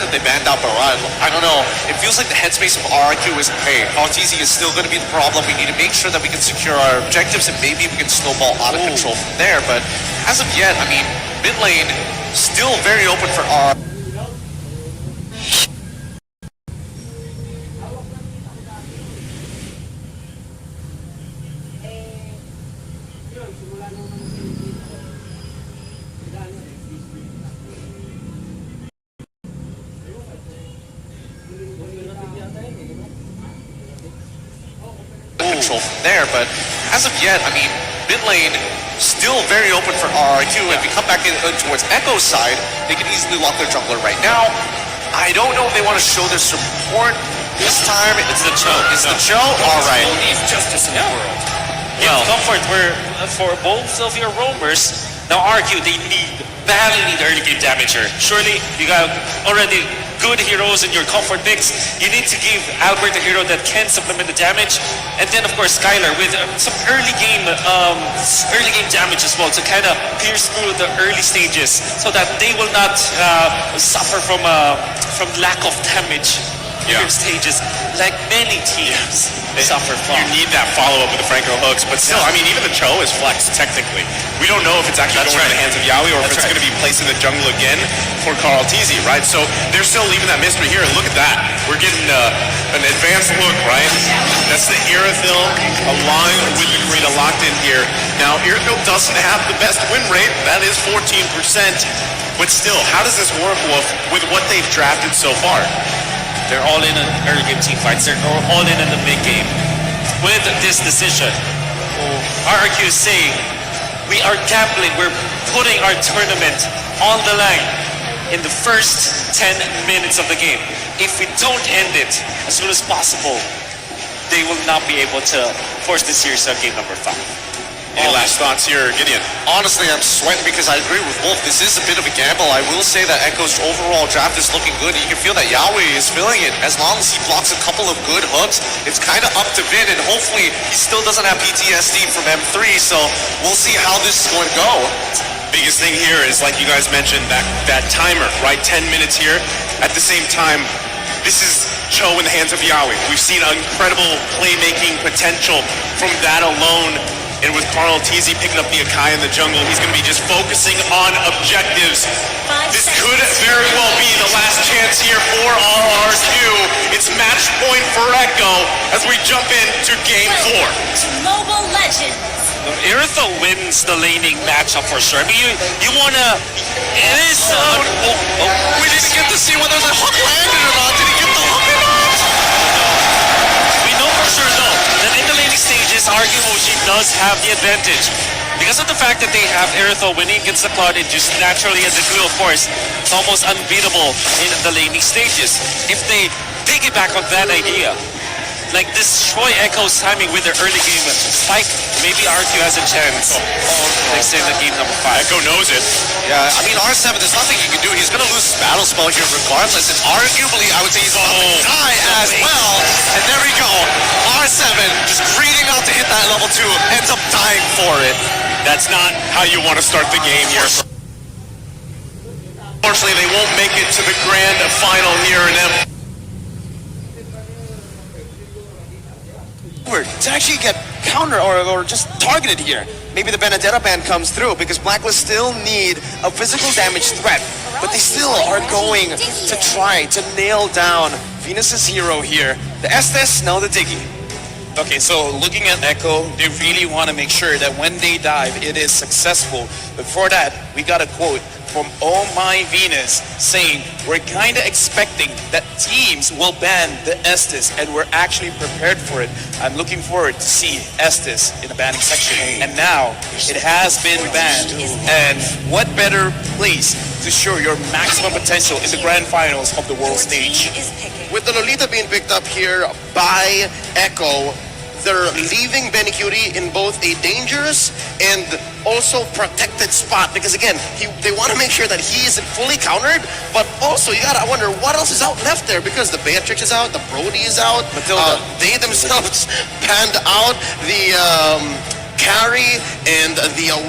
that they banned out Baran. I don't know. It feels like the headspace of RRQ is, hey, RTZ is still going to be the problem. We need to make sure that we can secure our objectives and maybe we can snowball out of control from there. But as of yet, I mean, mid lane still very open for R. Control from there, but as of yet, I mean, mid lane still very open for RRQ. If we come back in towards Echo's side, they can easily lock their jungler right now. I don't know if they want to show their support this time. It's the Cho. It's the Cho? Alright. Need justice in the world. Well, comfort for both of your roamers. Now RRQ, they badly need early game damager. Surely you got already good heroes in your comfort picks. You need to give Albert a hero that can supplement the damage, and then of course Skylar with some early game damage as well to kind of pierce through the early stages, so that they will not suffer from lack of damage in stages like many teams suffer from. You need that follow-up with the Franco hooks, but still, I mean, even the Cho is flexed technically. We don't know if it's actually going in the hands of Yawi or if it's going to be placed in the jungle again for Carl TZ, right? So they're still leaving that mystery here, and look at that. We're getting an advanced look, right? That's the Irithyll along with the Garena locked in here. Now, Irithyll doesn't have the best win rate. That is 14%. But still, how does this work with what they've drafted so far? They're all in on early game team fights. They're all in the mid game. With this decision, RRQ is saying, we are gambling. We're putting our tournament on the line in the first 10 minutes of the game. If we don't end it as soon as possible, they will not be able to force the series on game number 5. Any last thoughts here, Gideon? Honestly, I'm sweating because I agree with Wolf. This is a bit of a gamble. I will say that Echo's overall draft is looking good. You can feel that Yahweh is feeling it. As long as he blocks a couple of good hooks, it's kind of up to Vin, and hopefully he still doesn't have PTSD from M3, so we'll see how this is going to go. Biggest thing here is, like you guys mentioned, that timer, right? 10 minutes here. At the same time, this is Cho in the hands of Yahweh. We've seen incredible playmaking potential from that alone. And with Carl TZ picking up the Akai in the jungle, he's going to be just focusing on objectives. This could very well be the last chance here for RRQ. It's match point for Echo as we jump into game 4. Mobile Legends. Irithyll wins the laning matchup for sure. I mean, you want to... It is... We didn't get to see whether the hook landed or not. Did he get the hook or not? We know for sure, though, that in the laning stages, RRQ Mochi does have the advantage. Because of the fact that they have Irithyll winning against the Cloud, and just naturally as a glue, of course, it's almost unbeatable in the laning stages. If they piggyback on that idea, like destroy Echo's timing with their early game spike, maybe RRQ has a chance. They say in the game number 5. Echo knows it. Yeah, I mean, R7, there's nothing he can do. He's going to lose his battle spell here regardless. And arguably, I would say he's about to die as well. And there we go. R7 just greeting out to hit that level 2, ends up dying for it. That's not how you want to start the game here. Unfortunately, they won't make it to the grand final here in M. To actually get counter or just targeted here. Maybe the Benedetta ban comes through because Blacklist still need a physical damage threat, but they still are going to try to nail down Venus's hero here. The Estes, now the Diggy. Okay, so looking at Echo, they really want to make sure that when they dive, it is successful. But for that, we got a quote from Oh My Venus saying, we're kind of expecting that teams will ban the Estes, and we're actually prepared for it. I'm looking forward to see Estes in the banning section. And now, it has been banned. And what better place to show your maximum potential in the grand finals of the world stage? With the Lolita being picked up here by Echo, they're leaving Benny Curie in both a dangerous and also protected spot because again, they want to make sure that he isn't fully countered, but also you gotta wonder what else is out left there because the Beatrix is out, the Brody is out, they themselves panned out, the carry and the 1-1.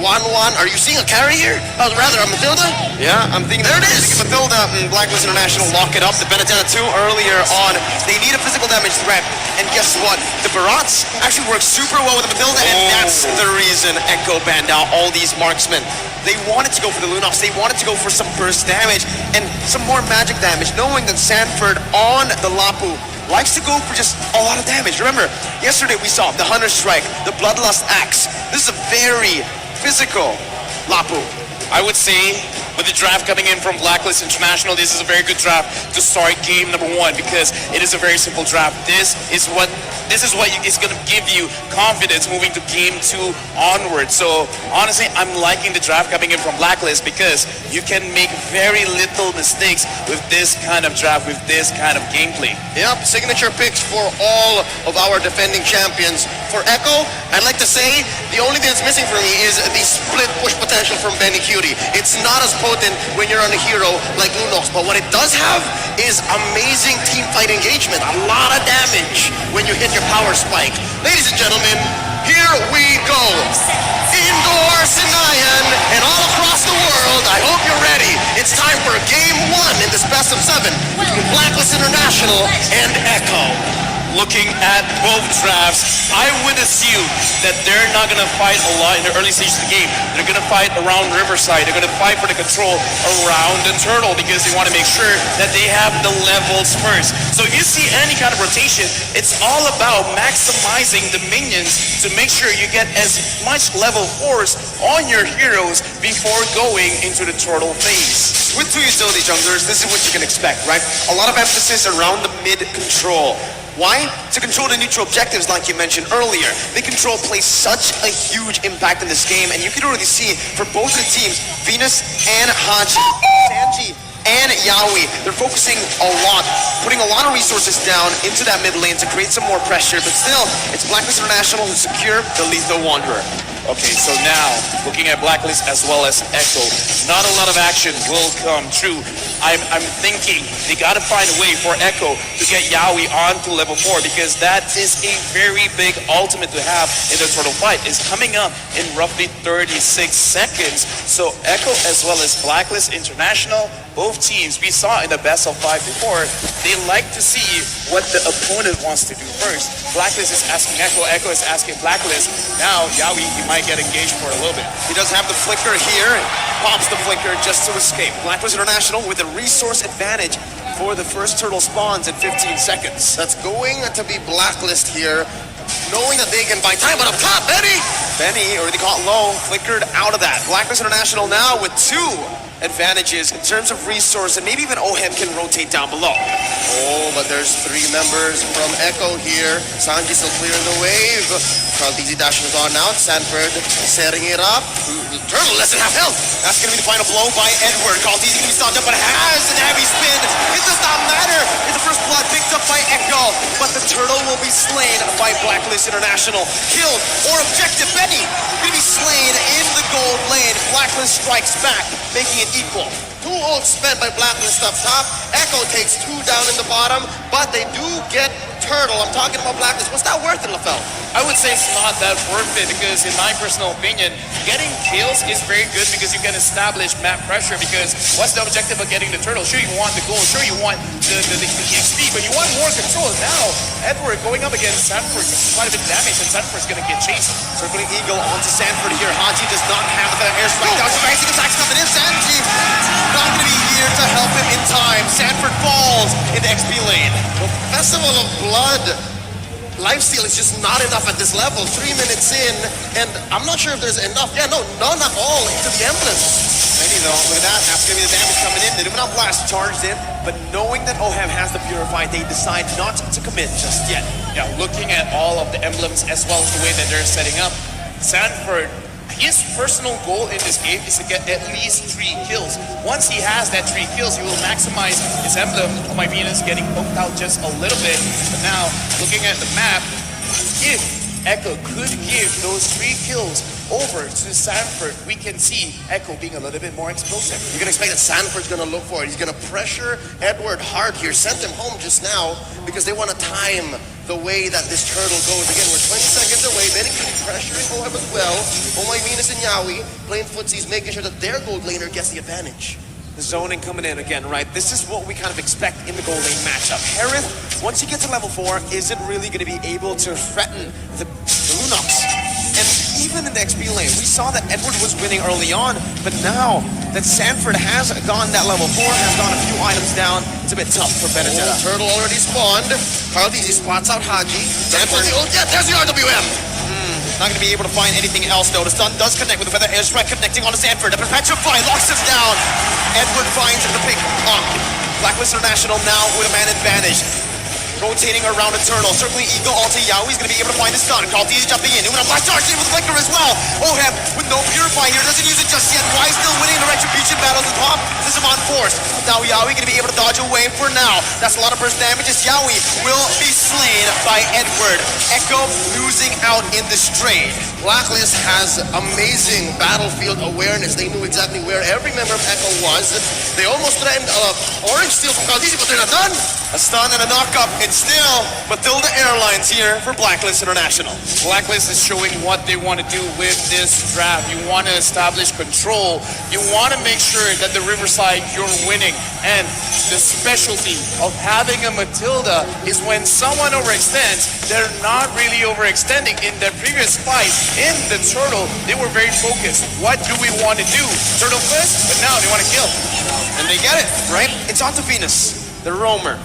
Are you seeing a carry here? Oh, rather, a Matilda? Yeah, I'm thinking There it is. Matilda and Blacklist International lock it up. The Benedetta 2 earlier on. They need a physical damage threat. And guess what? The Barats actually work super well with the Matilda, and that's the reason Echo banned out all these marksmen. They wanted to go for the Lunox. They wanted to go for some burst damage and some more magic damage, knowing that Sanford on the Lapu likes to go for just a lot of damage. Remember, yesterday we saw the Hunter Strike, the Bloodlust Axe. This is a very physical Lapu. I would say with the draft coming in from Blacklist International, this is a very good draft to start game number 1 because it is a very simple draft. This is what is going to give you confidence moving to game 2 onward. So honestly, I'm liking the draft coming in from Blacklist because you can make very little mistakes with this kind of draft, with this kind of gameplay. Yep, signature picks for all of our defending champions. For Echo, I'd like to say the only thing that's missing for me is the split push potential from Benny Cutie. It's not as potent when you're on a hero like Lunox, but what it does have is amazing team fight engagement. A lot of damage when you hit your power spike. Ladies and gentlemen, here we go. Indoor Sinayan and all across the world, I hope you're ready. It's time for game 1 in this best of 7 between Blacklist International and Echo. Looking at both drafts, I would assume that they're not going to fight a lot in the early stages of the game. They're going to fight around Riverside. They're going to fight for the control around the turtle because they want to make sure that they have the levels first. So if you see any kind of rotation, it's all about maximizing the minions to make sure you get as much level 4s on your heroes before going into the turtle phase. With 2 utility junglers, this is what you can expect, right? A lot of emphasis around the mid control. Why? To control the neutral objectives like you mentioned earlier. The control plays such a huge impact in this game, and you can already see for both of the teams, Venus and Haji, Sanji and Yaoi, they're focusing a lot, putting a lot of resources down into that mid lane to create some more pressure, but still, it's Blacklist International who secure the Lethal Wanderer. Okay, so now, looking at Blacklist as well as Echo, not a lot of action will come true. I'm thinking they gotta find a way for Echo to get Yaoi onto level 4 because that is a very big ultimate to have in the turtle fight. It's coming up in roughly 36 seconds. So Echo as well as Blacklist International, both teams, we saw in the best of 5 before, they like to see what the opponent wants to do first. Blacklist is asking Echo, Echo is asking Blacklist. Now Yaoi, he might get engaged for a little bit. He does have the flicker here, pops the flicker just to escape. Blacklist International with a resource advantage for the first turtle spawns in 15 seconds. That's going to be Blacklist here, knowing that they can buy time, but up top, Benny already caught low, flickered out of that. Blacklist International now with 2 advantages in terms of resource, and maybe even Ohem can rotate down below. Oh, but there's 3 members from Echo here. Sanji still clearing the wave. Carl DZ dashing is on now. Sanford setting it up. Turtle less than half health. That's going to be the final blow by Edward. Called easy to be stopped up, but has an heavy spin. It does not matter. It's the first blood picked up by Echo, but the turtle will be slain by Blacklist International. Killed or objective. Benny going to be slain in the gold lane. Blacklist strikes back, making it equal. 2 ults spent by Blacklist up top. Echo takes 2 down in the bottom, but they do get Turtle. I'm talking about Blacklist. What's that worth in LaFell? I would say it's not that worth it because in my personal opinion, getting kills is very good because you can establish map pressure because what's the objective of getting the turtle? Sure, you want the gold, sure, you want the XP, but you want more control. Now, Edward going up against Sanford, quite a bit of damage, and Sanford's going to get chased. Circling Eagle onto Sanford here. Haji does not have the airstrike. Down to basic attacks coming in. Sanji not going to be here to help him in time. Sanford falls in the XP lane. The Festival of Blood lifesteal is just not enough at this level. 3 minutes in, and I'm not sure if there's enough. Yeah, no, none at all into the emblems. Many though, look at that. That's going to be the damage coming in. The Illuminati Blast charged in, but knowing that Ohem has the Purify, they decide not to commit just yet. Yeah, looking at all of the emblems as well as the way that they're setting up, Sanford, his personal goal in this game is to get at least 3 kills. Once he has that 3 kills, he will maximize his emblem. Oh my Venus getting poked out just a little bit. But now, looking at the map, if Echo could give those 3 kills over to Sanford, we can see Echo being a little bit more explosive. You can expect that Sanford's going to look for it. He's going to pressure Edward hard here. Sent him home just now because they want to time the way that this turtle goes. Again, we're 20 seconds away. Benny pressuring OM as well. Oh my Venus and Yawi playing footsies, making sure that their gold laner gets the advantage. The zoning coming in again, right? This is what we kind of expect in the gold lane matchup. Harith, once he gets to level 4, isn't really going to be able to threaten the Lunox. And even in the XP lane, we saw that Edward was winning early on, but now that Sanford has gone that level 4, has gone a few items down, it's a bit tough for Benedetta. Turtle already spawned. Carl Easy spots out Haji. Sanford, yeah, there's the RWM. Not going to be able to find anything else, though. The stun does connect with the feather airstrike, connecting onto Sanford. The Perpetuify locks him down. Edward finds the pick on Blacklist International now with a man advantage. Rotating around the turtle, circling Eagle onto Yaoi's going to be able to find his stun. Carl D is jumping in, doing a blast charge with the flicker as well. Oheb with no Purify here, doesn't use it just yet. Why still winning the Retribution battles at top? This is on force. Now Yaoi going to be able to dodge away for now. That's a lot of burst damage as Yaoi will be slain by Edward. Echo losing out in this trade. Blacklist has amazing battlefield awareness. They knew exactly where every member of Echo was. They almost threatened orange steal from Carl D, but they're not done. A stun and a knock-up. It's still Matilda Airlines here for Blacklist International. Blacklist is showing what they want to do with this draft. You want to establish control. You want to make sure that the Riverside, you're winning. And the specialty of having a Matilda is when someone overextends, they're not really overextending. In their previous fight, in the Turtle, they were very focused. What do we want to do? Turtle first, but now they want to kill. And they get it, right? It's on to Venus, the roamer.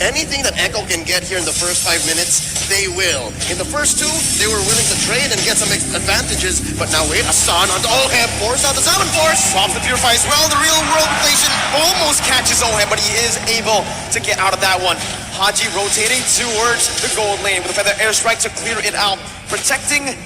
Anything that Echo can get here in the first 5 minutes, they will. In the first 2, they were willing to trade and get some advantages, but now wait, a stun on Oheb, force out the Summon Force. Off the Purify as well, the real world inflation almost catches Oheb, but he is able to get out of that one. Haji rotating towards the gold lane with a feather airstrike to clear it out, protecting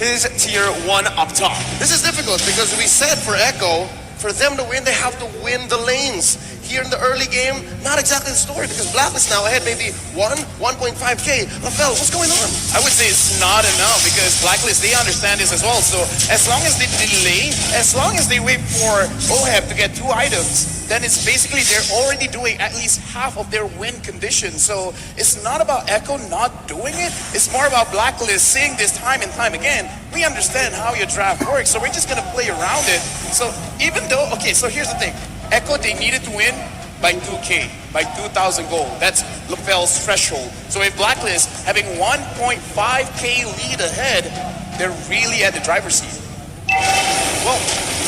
his tier 1 up top. This is difficult because we said for Echo, for them to win, they have to win the lanes. Here in the early game, not exactly the story because Blacklist now ahead maybe 1.5k. LaFell, what's going on? I would say it's not enough because Blacklist, they understand this as well. So as long as they delay, as long as they wait for Oheb to get 2 items, then it's basically they're already doing at least half of their win condition. So it's not about Echo not doing it. It's more about Blacklist saying this time and time again. We understand how your draft works, so we're just gonna play around it. So even though, okay, so here's the thing. Echo, they needed to win by 2K, by 2,000 gold. That's LaFell's threshold. So if Blacklist having 1.5K lead ahead, they're really at the driver's seat. Well,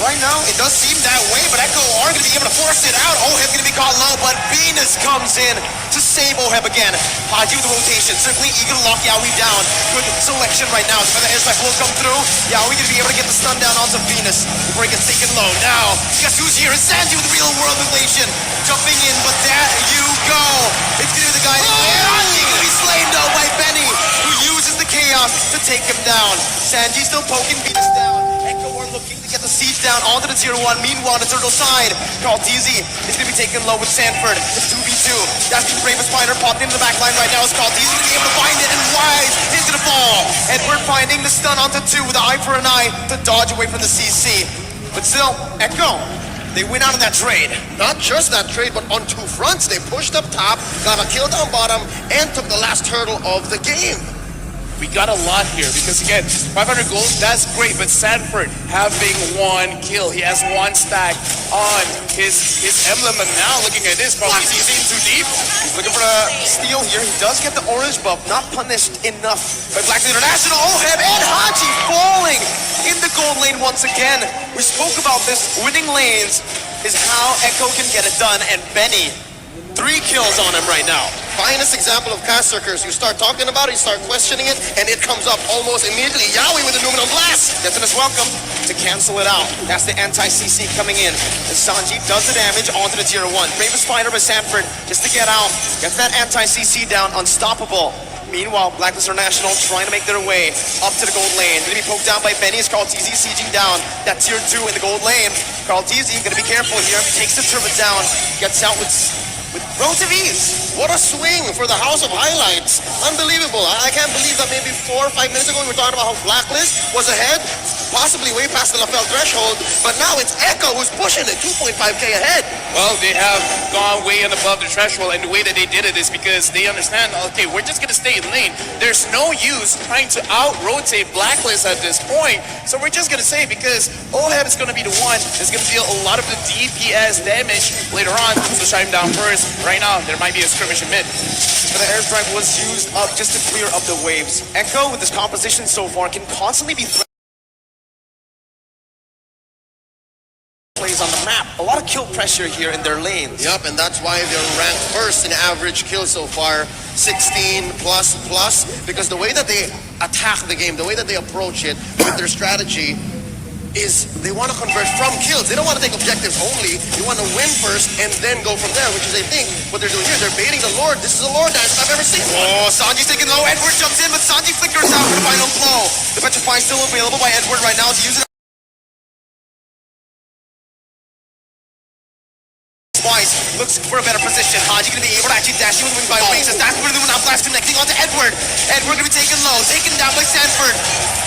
right now it does seem that way, but Echo are going to be able to force it out. Oheb going to be caught low, but Venus comes in to save Oheb again. Haji with the rotation, simply eager to lock Yaoi down. Good selection right now. So the airstrike will come through. Yaoi going to be able to get the stun down onto Venus before he gets taken low. Now, guess who's here? It's Sanji with the real world inflation. Jumping in, but there you go. It's going to be the guy that's going to be slain though by Benny, who uses the chaos to take him down. Sanji still poking Venus down. Echo are looking to get the siege down onto the tier 1. Meanwhile, on the turtle side, Carl TZ is going to be taken low with Sanford. It's 2v2. That's the bravest fighter popped into the back line right now. Is Carl TZ going to be able to find it? And Wise is going to fall. Edward finding the stun onto 2 with an eye for an eye to dodge away from the CC. But still, Echo, they win out on that trade. Not just that trade, but on 2 fronts. They pushed up top, got a kill down bottom, and took the last turtle of the game. We got a lot here because again, 500 gold, that's great, but Sanford having 1 kill. He has 1 stack on his emblem, and now looking at this, probably he's in too deep. He's looking for a steal here. He does get the orange buff, not punished enough by Black International. Oheb and Haji falling in the gold lane once again. We spoke about this. Winning lanes is how Echo can get it done, and Benny, 3 kills on him right now. Finest example of cast circers. You start talking about it, you start questioning it, and it comes up almost immediately. Yaoi with the Numenal Blast. Definitely welcome to cancel it out. That's the anti-CC coming in. And Sanji does the damage onto the tier 1. Bravest fighter by Sanford just to get out. Gets that anti-CC down, unstoppable. Meanwhile, Blacklist International trying to make their way up to the gold lane. Gonna be poked down by Benny as Carl TZ sieging down that tier 2 in the gold lane. Carl TZ gonna be careful here. Takes the turret down. Gets out with relative ease. What a swing for the House of Highlights. Unbelievable. I can't believe that maybe 4 or 5 minutes ago we were talking about how Blacklist was ahead. possibly way past the LaFell threshold, but now it's Echo who's pushing it, 2.5k ahead. Well, they have gone way and above the threshold, and the way that they did it is because they understand, okay, we're just gonna stay in lane. There's no use trying to out-rotate Blacklist at this point, so we're just gonna say because Oheb is gonna be the one that's gonna deal a lot of the DPS damage later on, so shut him down first. Right now, there might be a skirmish in mid. But the airstrike was used up just to clear up the waves. Echo, with this composition so far, can constantly be plays on the map. A lot of kill pressure here in their lanes. Yep, and that's why they're ranked first in average kills so far, 16 plus, because the way that they attack the game, the way that they approach it with their strategy is they want to convert from kills. They don't want to take objectives only. They want to win first and then go from there, which is, I think, what they're doing here. They're baiting the Lord. This is a Lord dance I've ever seen. Oh, Sanji's taking low. Edward jumps in, but Sanji flickers out for the final blow. The Petrify is still available by Edward right now to use it twice. Looks for a better position. Haji gonna be able to actually dash in with wings by wings. As that's where the Luminal Blast connecting onto Edward. Edward gonna be taken low, taken down by Sanford.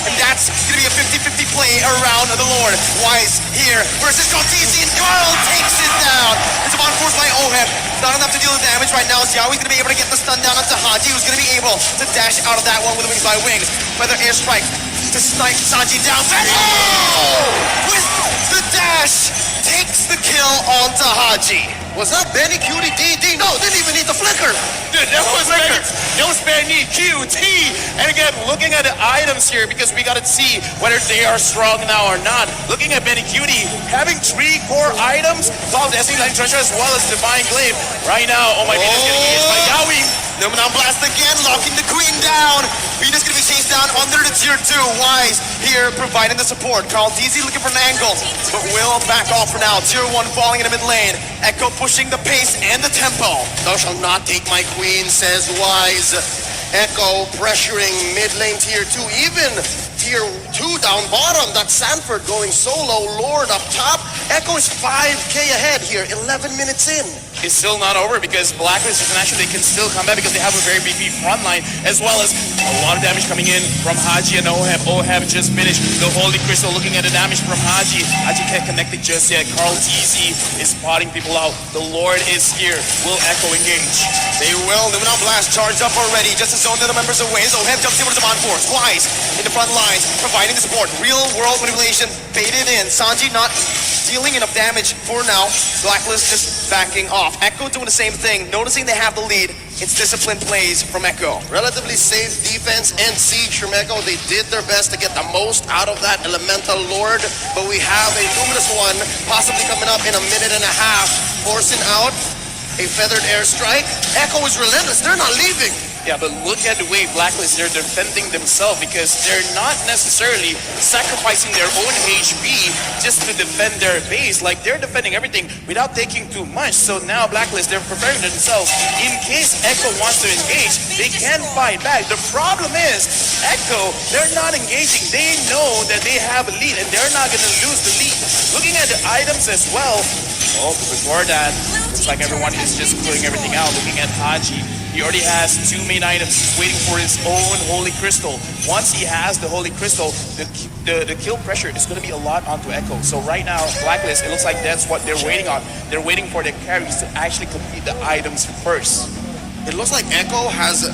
And that's gonna be a 50-50 play around the Lord. Wise here versus Cortese, and Carl takes it down. It's a bond force by Oheb. Not enough to deal with damage right now. Xiaoi's gonna be able to get the stun down onto Haji, who's gonna be able to dash out of that one with the wings by wings. Feather airstrike to snipe Sanji down. With the dash, takes the kill onto Haji. Was that Benny Cutie DD? No, didn't even need the flicker. Dude, that was Benny QT. And again, looking at the items here, because we gotta see whether they are strong now or not. Looking at Benny Cutie, having 3 core items, Cloud Destiny Lightning Treasure as well as Divine Glaive. Right now, oh my goodness, getting hit by Yawi. Luminal Blast again, locking the Queen down. Venus gonna be chased down under the tier 2. Wise here providing the support. Carl DZ looking for an angle, but will back off for now. Tier 1 falling in the mid lane. Echo pushing the pace and the tempo. Thou shalt not take my queen, says Wise. Echo pressuring mid lane tier 2, even tier 2 down bottom. That's Sanford going solo, Lord up top. Echo is 5k ahead here, 11 minutes in. It's still not over because Blacklist International, they can still come back because they have a very beefy front line, as well as a lot of damage coming in from Haji and Oheb. Oheb just finished the Holy Crystal. Looking at the damage from Haji. Haji can't connect it just yet. Carl TZ is spotting people out. The Lord is here. Will Echo engage? They will. Luminal Blast charged up already. Just to zone the members away. Oheb jumps in with the on force. Wise in the front lines, providing the support. Real world manipulation baited in. Sanji not dealing enough damage for now. Blacklist just backing off. Echo doing the same thing. Noticing they have the lead. It's disciplined plays from Echo. Relatively safe defense and siege from Echo. They did their best to get the most out of that Elemental Lord, but we have a Luminous one possibly coming up in a minute and a half, forcing out a feathered airstrike. Echo is relentless. They're not leaving. Yeah, but look at the way Blacklist, they're defending themselves because they're not necessarily sacrificing their own HP just to defend their base. Like, they're defending everything without taking too much. So now Blacklist, they're preparing themselves. In case Echo wants to engage, they can fight back. The problem is, Echo, they're not engaging. They know that they have a lead and they're not going to lose the lead. Looking at the items as well, oh, before that, looks like everyone is just clearing everything out. Looking at Haji, he already has 2 main items. He's waiting for his own Holy Crystal. Once he has the Holy Crystal, the kill pressure is going to be a lot onto Echo. So right now, Blacklist, it looks like that's what they're waiting on. They're waiting for their carries to actually complete the items first. It looks like Echo has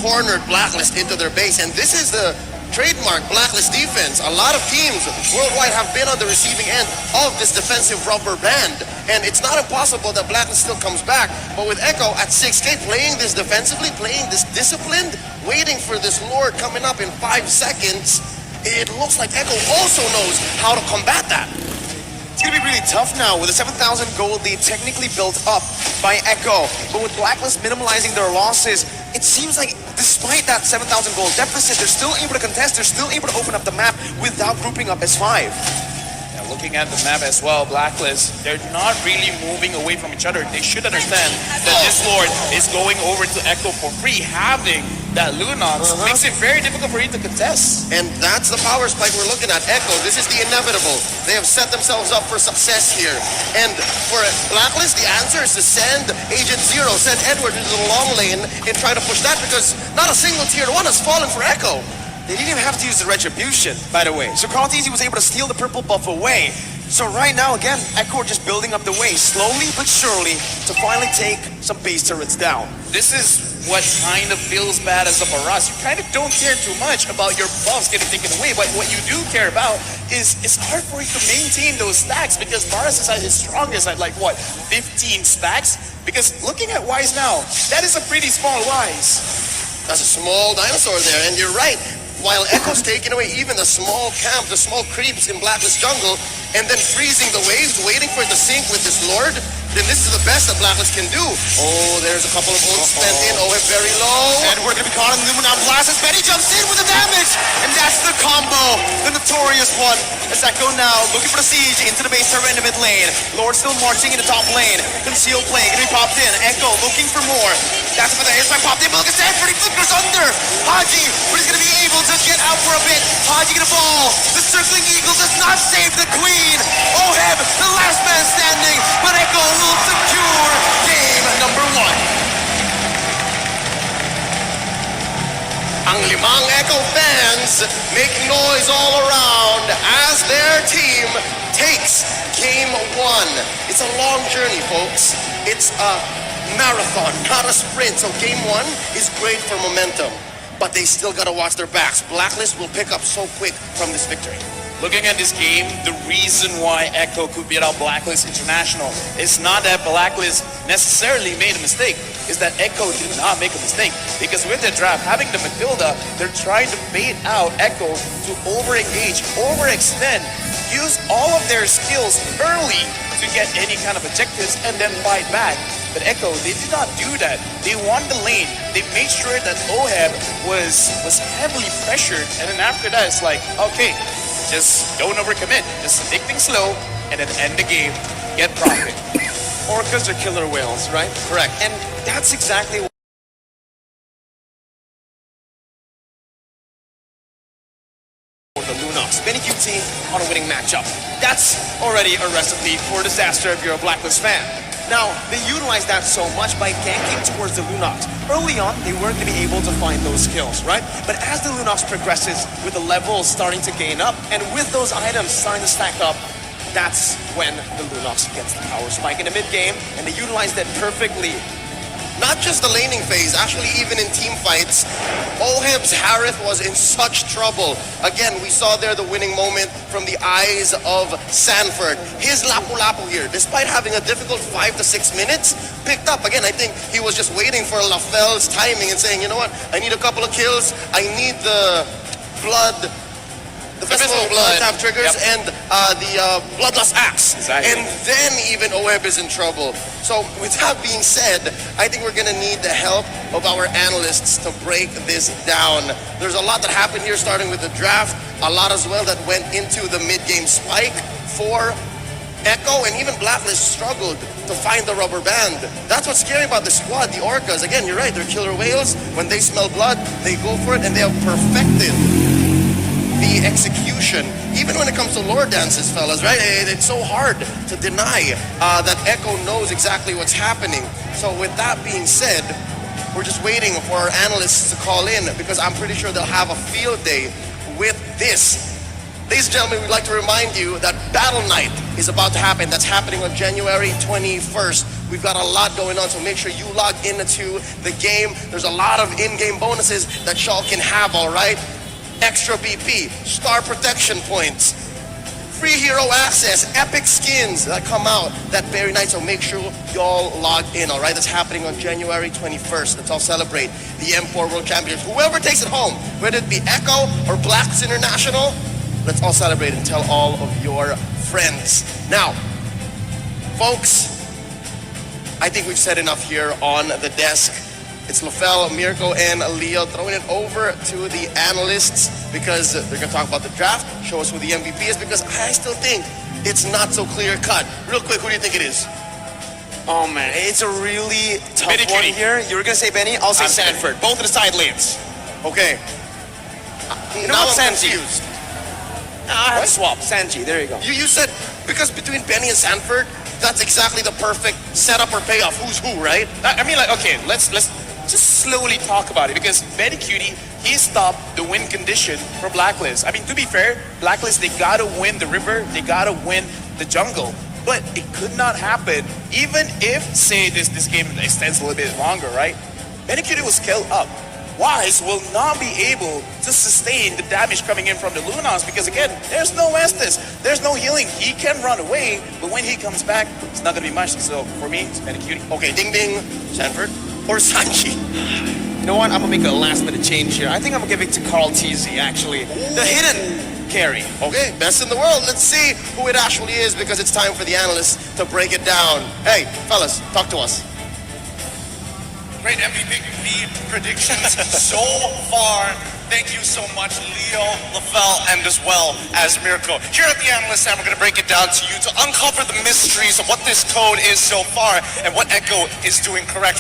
cornered Blacklist into their base, and this is the trademark Blacklist defense. A lot of teams worldwide have been on the receiving end of this defensive rubber band, and it's not impossible that Blacklist still comes back. But with Echo at 6k, playing this defensively, playing this disciplined, waiting for this Lord coming up in 5 seconds, it looks like Echo also knows how to combat that. It's going to be really tough now with a 7,000 gold lead technically built up by Echo. But with Blacklist minimalizing their losses, it seems like despite that 7,000 gold deficit, they're still able to contest, they're still able to open up the map without grouping up as 5. Yeah, looking at the map as well, Blacklist, they're not really moving away from each other. They should understand that this Lord is going over to Echo for free. Having that Lunox makes it very difficult for you to contest. And that's the power spike we're looking at. Echo, this is the inevitable. They have set themselves up for success here. And for Blacklist, the answer is to send Agent Zero, send Edward into the long lane and try to push that, because not a single tier 1 has fallen for Echo. They didn't even have to use the retribution, by the way. So Carltese was able to steal the purple buff away. So right now, again, Echo just building up the way, slowly but surely, to finally take some base turrets down. This is what kind of feels bad as a Baras. You kind of don't care too much about your buffs getting taken away, but what you do care about is it's hard for you to maintain those stacks because Baras is at his strongest at like what, 15 stacks? Because looking at Wise now, that is a pretty small Wise. That's a small dinosaur there, and you're right. While Echo's taking away even the small camp, the small creeps in Blacklist jungle, and then freezing the waves, waiting for it to sink with this Lord, then this is the best that Blacklist can do. Oh, there's a couple of ults spent in. Oh, very low. And we're gonna be caught in the Luminant Blast as Benny jumps in with the damage! And that's the combo, the notorious one. As Echo now looking for the siege into the base turret in the mid lane. Lord still marching in the top lane. Concealed play, gonna be popped in. Echo looking for more. That's for the airstrike popped in. But look at Sanford, he flickers under. Haji, but he's gonna be able to get out for a bit. Haji gonna fall. The circling eagle does not save the queen. Oheb, the last man standing, but Echo will secure game number 1. Ang limang Echo fans making noise all around as their team takes game 1. It's a long journey, folks. It's a marathon, not a sprint. So game 1 is great for momentum, but they still gotta watch their backs. Blacklist will pick up so quick from this victory. Looking at this game, the reason why Echo could beat out Blacklist International is not that Blacklist necessarily made a mistake, is that Echo did not make a mistake. Because with the draft, having the Matilda, they're trying to bait out Echo to over-engage, overextend, use all of their skills early to get any kind of objectives and then fight back. But Echo, they did not do that. They won the lane. They made sure that Oheb was heavily pressured, and then after that, it's like, okay, just don't overcommit. Just take things slow and then end the game. Get profit. Orcas are killer whales, right? Correct. And that's exactly what the Lunox. Benny QT on a winning matchup. That's already a recipe for disaster if you're a Blacklist fan. Now, they utilized that so much by ganking towards the Lunox. Early on, they weren't going to be able to find those kills, right? But as the Lunox progresses, with the levels starting to gain up, and with those items starting to stack up, that's when the Lunox gets the power spike in the mid-game, and they utilized that perfectly. Not just the laning phase, actually even in team fights, Oheb's Harith was in such trouble. Again, we saw there the winning moment from the eyes of Sanford. His Lapu-Lapu here, despite having a difficult 5 to 6 minutes, picked up. Again, I think he was just waiting for LaFell's timing and saying, you know what, I need a couple of kills, I need the blood, the Festival of Blood tap triggers, and the Bloodlust Axe. Exactly. And then even Oheb is in trouble. So with that being said, I think we're gonna need the help of our analysts to break this down. There's a lot that happened here, starting with the draft, a lot as well that went into the mid-game spike for Echo, and even Blacklist struggled to find the rubber band. That's what's scary about the squad, the Orcas. Again, you're right, they're killer whales. When they smell blood, they go for it, and they have perfected the execution. Even when it comes to lore dances, fellas, right? It's so hard to deny that Echo knows exactly what's happening. So with that being said, we're just waiting for our analysts to call in, because I'm pretty sure they'll have a field day with this. Ladies and gentlemen, we'd like to remind you that Battle Night is about to happen. That's happening on January 21st. We've got a lot going on, so make sure you log into the game. There's a lot of in-game bonuses that y'all can have, all right? Extra BP, star protection points, free hero access, epic skins that come out that very night. So make sure y'all log in, all right? That's happening on January 21st. Let's all celebrate the M4 World Championships. Whoever takes it home, whether it be Echo or Blacks International, let's all celebrate and tell all of your friends. Now, folks, I think we've said enough here on the desk. It's LaFell, Mirko, and Leo throwing it over to the analysts, because they're going to talk about the draft, show us who the MVP is, because I still think it's not so clear cut. Real quick, who do you think it is? Oh man, it's a really tough Benny one Kitty. here. You were going to say Benny? I'll say I'm Sanford. Both of the side lanes. Okay. You know Now what, I'm Sanji? confused. I have to swap. Sanji, there you go. You said, because between Benny and Sanford, that's exactly the perfect setup or payoff. Who's who, right? I mean, like, okay, let's just slowly talk about it because Betty Cutie, he stopped the win condition for Blacklist. I mean, to be fair, Blacklist, they gotta win the river, they gotta win the jungle. But it could not happen even if, say, this game extends a little bit longer, right? Betty Cutie will scale up. Wise will not be able to sustain the damage coming in from the Lunons because again, there's no Estes, there's no healing. He can run away, but when he comes back, it's not gonna be much. So for me, it's Betty Cutie. Okay, Ding Ding, Sanford, or Sanji? You know what? I'm gonna make a last minute change here. I think I'm gonna give it to Carl TZ actually. The hidden carry. Okay, best in the world. Let's see who it actually is because it's time for the analysts to break it down. Hey, fellas, talk to us. Great MVP predictions so far. Thank you so much, Leo, LaFell, and as well as Mirko. Here at the Analyst Time, we're going to break it down to you to uncover the mysteries of what this code is so far and what Echo is doing correct.